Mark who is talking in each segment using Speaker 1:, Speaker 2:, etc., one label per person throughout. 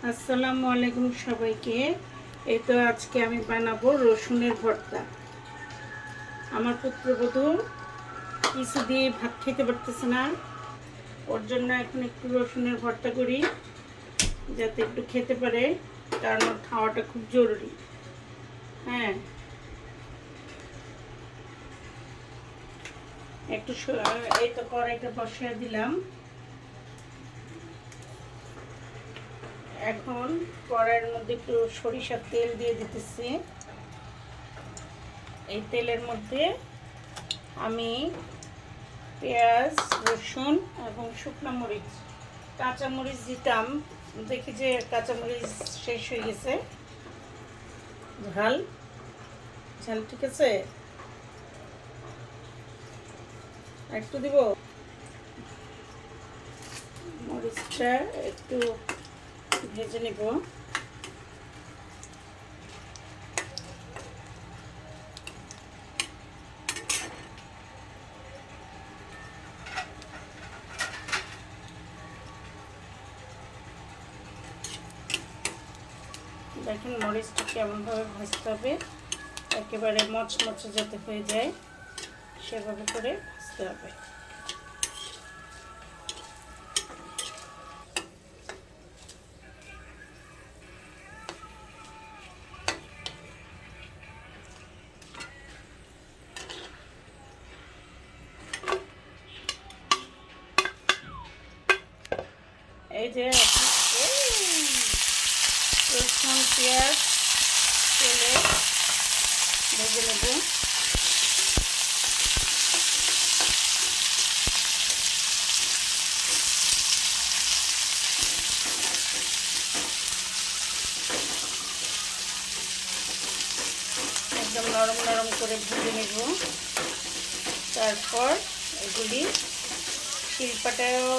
Speaker 1: আসসালামু আলাইকুম সবাইকে। এই তো আজকে আমি বানাবো রসুনের ভর্তা। আমার পুত্রবধূ কিছু দিয়ে ভাত খেতে পারতেছে না, ওর জন্য এখন একটু রসুনের ভর্তা করি যাতে একটু খেতে পারে, কারণ ওর খাওয়াটা খুব জরুরি। হ্যাঁ, একটু এই তো কড়াইটা বসিয়ে দিলাম। এখন কড়াইয়ের মধ্যে একটু সরিষার তেল দিয়ে দিতেছি। এই তেলের মধ্যে আমি পেঁয়াজ, রসুন এবং শুকনো মরিচ, কাঁচামরিচ দিতাম, দেখি যে কাঁচামরিচ শেষ হয়ে গেছে। ঝাল ঝাল ঠিক আছে, একটু দিব। মরিচটা একটু ভেজে নেব। দেখেন মরিচটা কেমনভাবে ভাজতে হবে, একেবারে মচমচে যাতে হয়ে যায় সেভাবে করে ভাজতে হবে। এই যে রসুন পেঁয়াজ তেলে ভেজে নেব। একদম নরম নরম করে ভেজে নেব। তারপর এগুলি শিলপাটায়ও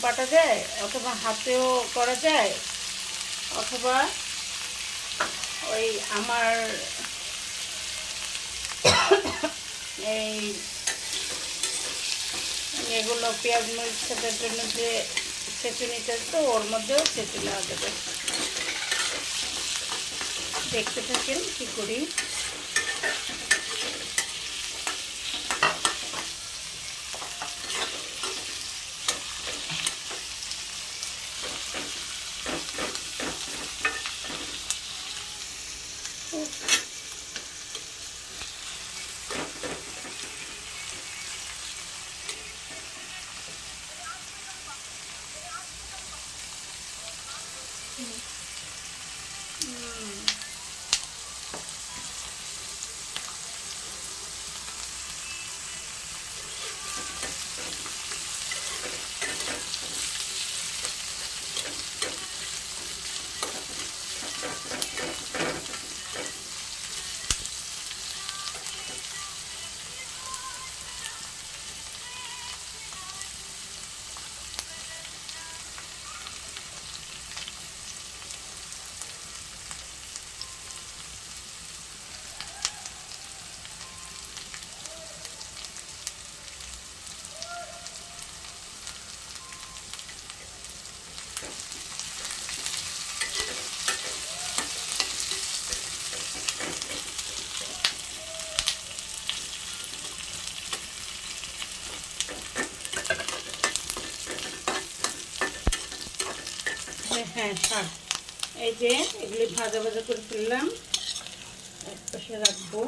Speaker 1: বাটা যায়, অথবা হাতেও করা যায়, অথবা ওই আমার এই এগুলো পেঁয়াজ মরিচ ছেঁচার জন্য যে ছেঁচুনিটা, তো ওর মধ্যেও ছেঁচে নেওয়া যাবে। দেখতে থাকেন কী করি। হ্যাঁ শাক, এই যে এগুলি ভাজা ভাজা করে ফেললাম, এক পাশে রাখবো।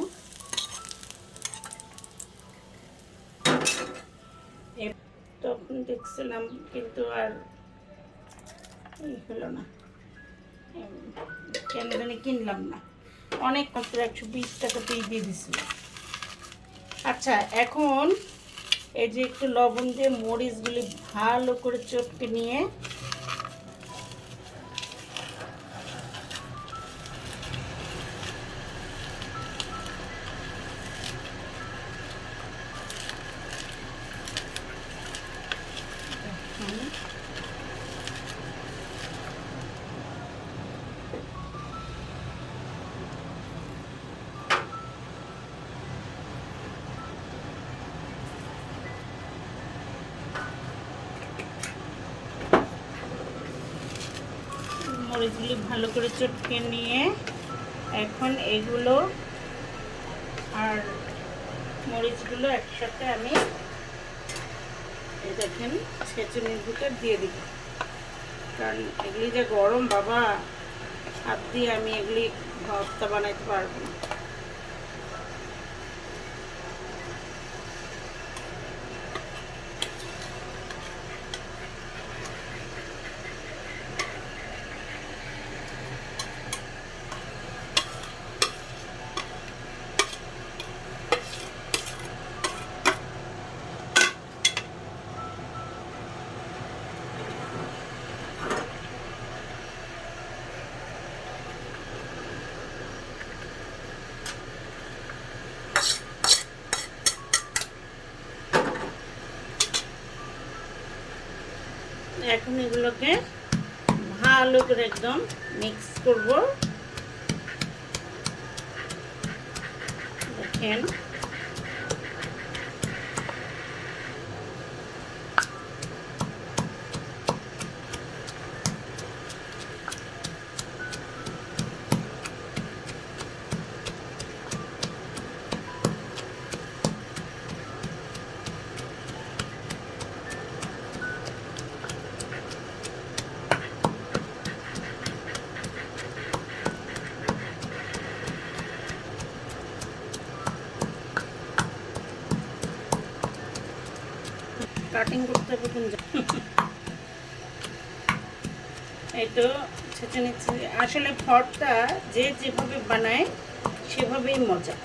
Speaker 1: তখন দেখছিলাম কিন্তু আর হলো না, কেন জানি কিনলাম না, অনেক মাত্র 120 টাকাতেই দিয়ে দিছিল। আচ্ছা, এখন এই যে একটু লবণ দিয়ে মরিচগুলি ভালো করে চটকে নিয়ে মরিচগুলি ভালো করে চটকে নিয়ে এখন এগুলো আর মরিচগুলো একসাথে আমি দেখেন ছেঁচুনির ভিতর দিয়ে দিব, কারণ এগুলি যে গরম বাবা, হাত দিয়ে আমি এগুলি ভর্তা বানাইতে পারবো না। এখন এগুলোকে ভালো করে একদম মিক্স করব। দেখেন কাটিং করতে হবে কোন এই তো ছেঁচে নিচ্ছি। আসলে ভর্তা যে যেভাবে বানায় সেভাবেই মজা,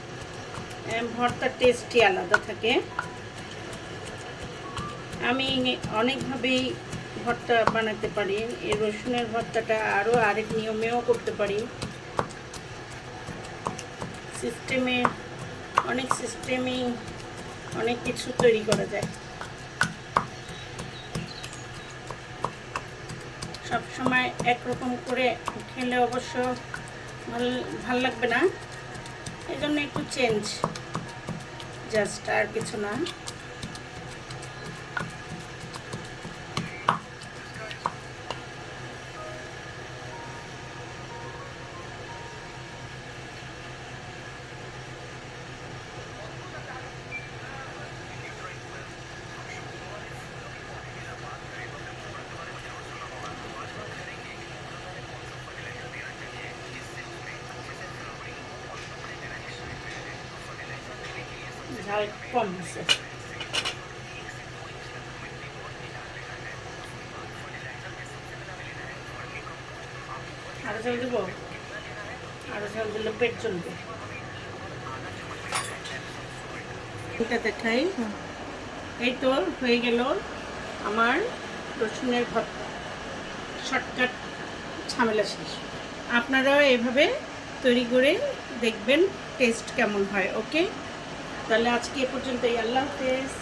Speaker 1: ভর্তার টেস্টই আলাদা থাকে। আমি অনেকভাবেই ভর্তা বানাতে পারি, এই রসুনের ভর্তাটা আরও আরেক নিয়মেও করতে পারি। সিস্টেমেই অনেক কিছু তৈরি করা যায়। সব সময় একরকম করে খেলে অবশ্য ভাল লাগবে না, এই জন্য একটু চেঞ্জ, জাস্ট, আর কিছু না। ঝাল কম আছে, আরো ঝাল দেবো, আরো ঝাল দিলে পেট চলবে। এটা দেখাই, এই তো হয়ে গেল আমার রসুনের ভর্তা, শর্টকাট, ঝামেলা শেষ। আপনারাও এভাবে তৈরি করে দেখবেন টেস্ট কেমন হয়। ওকে, তাহলে আজকে এ পর্যন্তই। আল্লাহ হাফেজ।